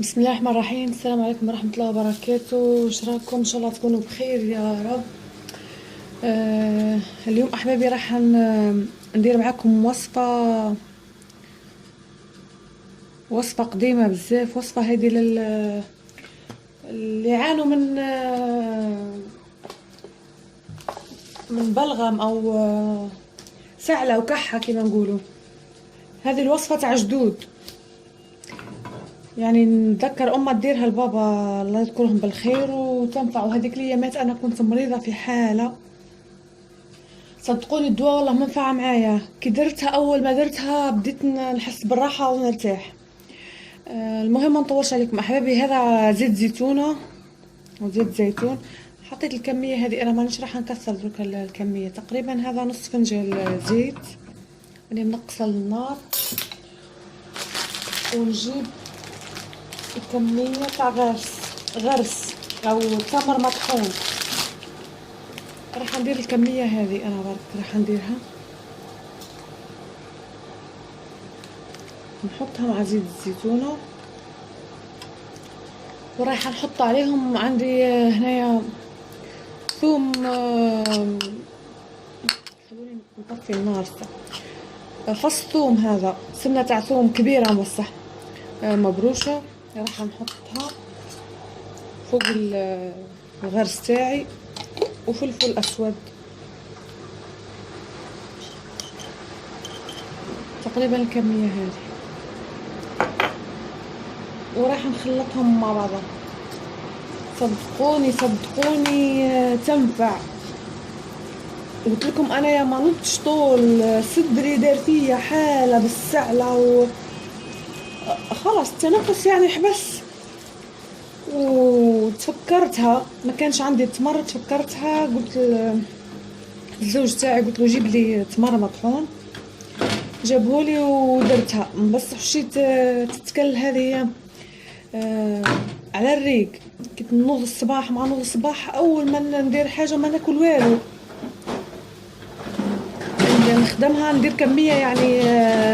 بسم الله الرحمن الرحيم. السلام عليكم ورحمة الله وبركاته. وش راكم؟ ان شاء الله تكونوا بخير يا رب. اليوم احبابي راح ندير معاكم وصفة قديمة بزاف. وصفة هذه اللي يعانوا من بلغم او سعلة وكحة كما نقولوا. هذه الوصفة تاع جدود، يعني نتذكر أمها تديرها لبابا الله يذكرهم بالخير وتنفع. وهذيك الايامات انا كنت مريضه في حاله، صدقوني الدواء والله منفعه معايا. كي درتها اول ما درتها بديت نحس بالراحه ونرتاح. المهم ما نطولش عليكم احبابي. هذا زيت زيتونه وزيت زيتون. حطيت الكميه هذه، انا مانيش راح نكثر درك الكميه، تقريبا هذا نص فنجان زيت. راني منقصه النار ونجيب كمية تاع غرس او تمر مطحون. راح ندير الكمية هذه، انا برك راح نديرها نحطها مع زيت الزيتونة، ورايحة نحط عليهم عندي هنايا ثوم. خلوني نطفي النار. فص ثوم، هذا سمنة تاع ثوم كبيرة بصح مبروشة، راح نحطها فوق الغرس تاعي، وفلفل اسود تقريبا الكمية هذه، وراح نخلطهم مع بعضها. صدقوني تنفع. قلت لكم انا يا ما نطش طول صدري دار فيا حالة بالسعلة خلاص التنفس يعني حبس. وتفكرتها، ما كانش عندي تمر، تفكرتها قلت الزوج تاعي قلت له جيب لي تمر مطحون، جابهولي ودرتها. بس حشيت تتكل هذه على الريق. كنت نوض الصباح، مع نوض الصباح اول ما ندير حاجه ما ناكل والو، نخدمها ندير كميه يعني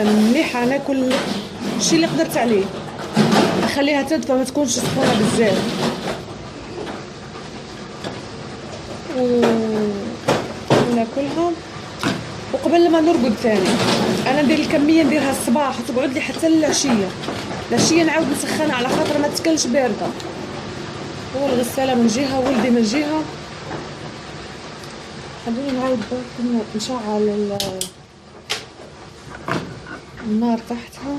مليحه، ناكل الشيء اللي قدرت عليه، نخليها تدفى ما تكونش سخونه بزاف. وناكلها وقبل ما نرقد ثاني. انا ندير الكميه نديرها الصباح وتقعد لي حتى العشيه نعاود نسخنها على خاطر ما تكلش بارده. هو الغساله من جهه ولدي من جهه. خلوني نعاود نشعل النار تحتها.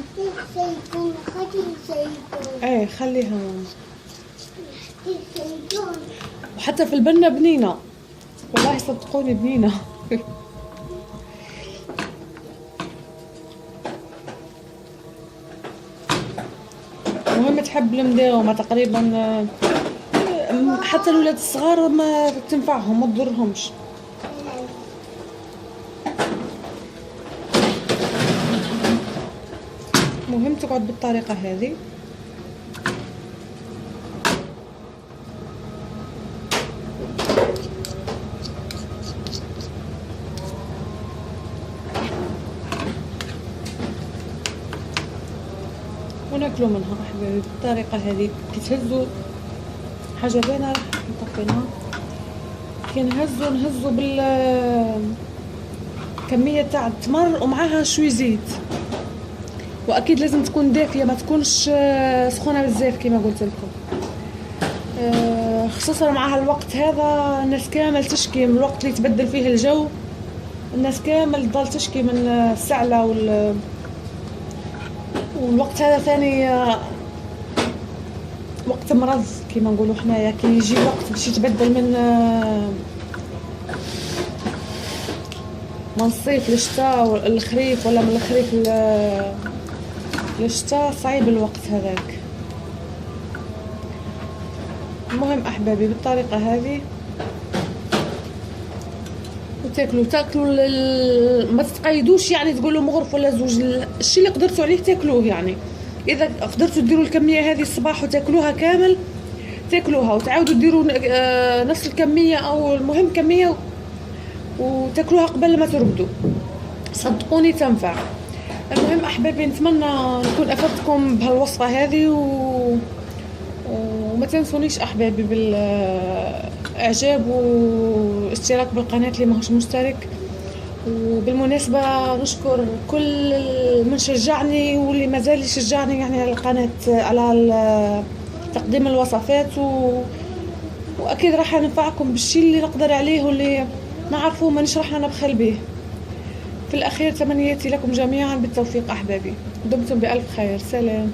ايه خليها. وحتى في البنه بنينه والله، صدقوني بنينه. المهم تحب المداومه تقريبا. حتى الولاد الصغار ما تنفعهم ما تضرهمش. مهم تقعد بالطريقه هذه. وناكلوا منها احبابي بالطريقه هذه. كي تهزوا حاجه باينه راح نطفينها. كي نهزوا بالكميه تاع التمر ومعاها شوي زيت، واكيد لازم تكون دافيه ما تكونش سخونه بزاف كما قلت لكم. خصوصا مع الوقت هذا الناس كامل تشكي من الوقت اللي تبدل فيه الجو. الناس كامل تضل تشكي من السعله والوقت هذا ثاني وقت مرض كما نقولوا حنايا. كي يجي وقت باش يتبدل من الصيف للشتاء الخريف، ولا من الخريف للشتاء، صعيب الوقت هذاك. المهم احبابي بالطريقه هذه وتاكلوا ما تتقيدوش يعني تقولوا مغرف ولا زوج. الشيء اللي قدرتوا عليه تاكلوه. يعني اذا قدرتوا تديروا الكميه هذه الصباح وتاكلوها كامل تاكلوها، وتعاودوا ديروا نفس الكميه او المهم كميه وتاكلوها قبل ما ترقدوا. صدقوني تنفع. المهم احبابي نتمنى نكون افدتكم بهالوصفه هذه وما تنسونيش احبابي بالاعجاب والاشتراك بالقناه اللي ماهوش مشترك. وبالمناسبة نشكر كل من شجعني واللي مازال يشجعني يعني على القناة، على تقديم الوصفات وأكيد راح ننفعكم بالشي اللي نقدر عليه واللي نعرفه ما نشرح أنا بخل به. في الأخير تمنياتي لكم جميعا بالتوفيق أحبابي، دمتم بألف خير، سلام.